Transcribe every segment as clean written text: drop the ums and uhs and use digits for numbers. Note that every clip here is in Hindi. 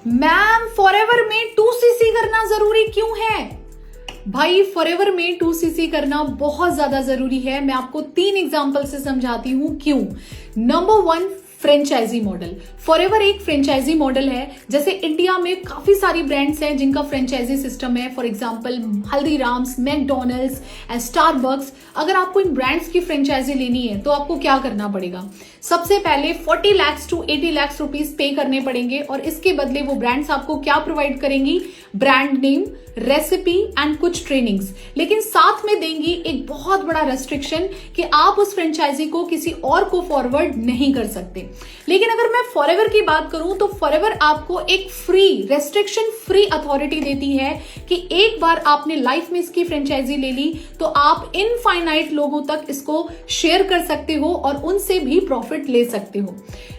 मैम फॉरएवर में 2cc करना जरूरी क्यों है? भाई फॉरएवर में 2cc करना बहुत ज्यादा जरूरी है। मैं आपको 3 एग्जांपल से समझाती हूं क्यों। Number 1, franchise model. फॉरएवर एक फ्रेंचाइजी मॉडल है। जैसे इंडिया में काफी सारी ब्रांड्स हैं जिनका फ्रेंचाइजी सिस्टम है। For example Haldiram's, McDonald's and Starbucks. अगर आपको इन ब्रांड्स की फ्रेंचाइजी लेनी है तो आपको क्या करना पड़ेगा? सबसे पहले 40 लाख to 80 लाख रुपीस पे करने पड़ेंगे और इसके बदले वो ब्रांड्स आपको क्या प्रोवाइड करेंगी? ब्रांड नेम, रेसिपी एंड कुछ ट्रेनिंग्स। लेकिन साथ में देंगी एक बहुत बड़ा रेस्ट्रिक्शन कि आप उस फ्रेंचाइजी को किसी और को फॉरवर्ड नहीं कर सकते। लेकिन अगर मैं फॉरएवर की बात करूं तो फॉरएवर आपको एक फ्री, रेस्ट्रिक्शन फ्री अथॉरिटी देती है कि एक बार आपने लाइफ में इसकी फ्रेंचाइजी ले ली तो आप इनफाइनाइट लोगों तक इसको शेयर कर सकते हो और उनसे भी प्रॉफिट ले सकते हो।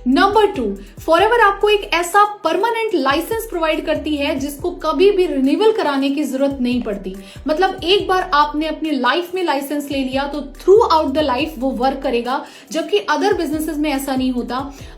नंबर 2, फॉरएवर आपको एक ऐसा परमानेंट लाइसेंस प्रोवाइड करती है जिसको कभी भी रिन्यूअल कराने की जरूरत नहीं पड़ती। मतलब एक बार आपने अपनी लाइफ में लाइसेंस ले लिया तो थ्रू आउट द लाइफ वो वर्क करेगा, जबकि अदर बिजनेसेस में ऐसा नहीं होता।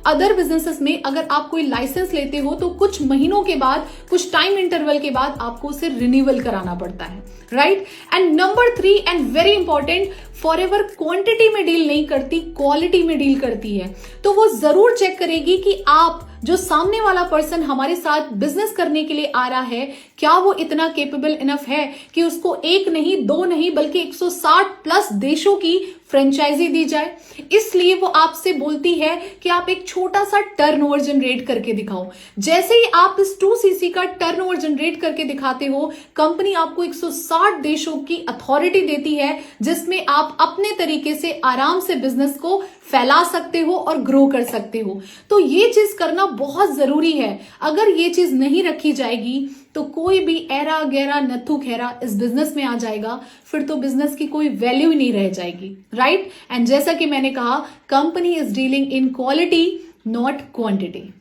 अदर बिजनेसेस में अगर आप कोई लाइसेंस लेते हो तो कुछ महीनों के बाद, कुछ टाइम इंटरवल के बाद आपको उसे रिन्यूअल कराना पड़ता है, right? And number 3 and very important, forever quantity में डील नहीं करती, क्वालिटी में डील करती है। तो वो जरूर चेक करेगी कि आप, जो सामने वाला पर्सन हमारे साथ बिजनेस करने के लिए आ रहा है, क्या वो इतना केपेबल इनफ है कि उसको 1 नहीं 2 नहीं बल्कि 160 प्लस देशों की फ्रेंचाइजी दी जाए। इसलिए वो आपसे बोलती है कि आप एक छोटा सा टर्नओवर जनरेट करके दिखाओ। जैसे ही आप इस 2cc का टर्नओवर जनरेट करके दिखाते हो, कंपनी आपको 160 देशों की अथॉरिटी देती है जिसमें आप अपने तरीके से आराम से बिजनेस को फैला सकते हो और ग्रो कर सकते हो। तो ये चीज करना बहुत जरूरी है। अगर ये चीज नहीं रखी जाएगी तो कोई भी ऐरा गैरा नथु खैरा इस बिजनेस में आ जाएगा, फिर तो बिजनेस की कोई वैल्यू ही नहीं रह जाएगी, राइट? एंड जैसा कि मैंने कहा, company is dealing in quality not quantity.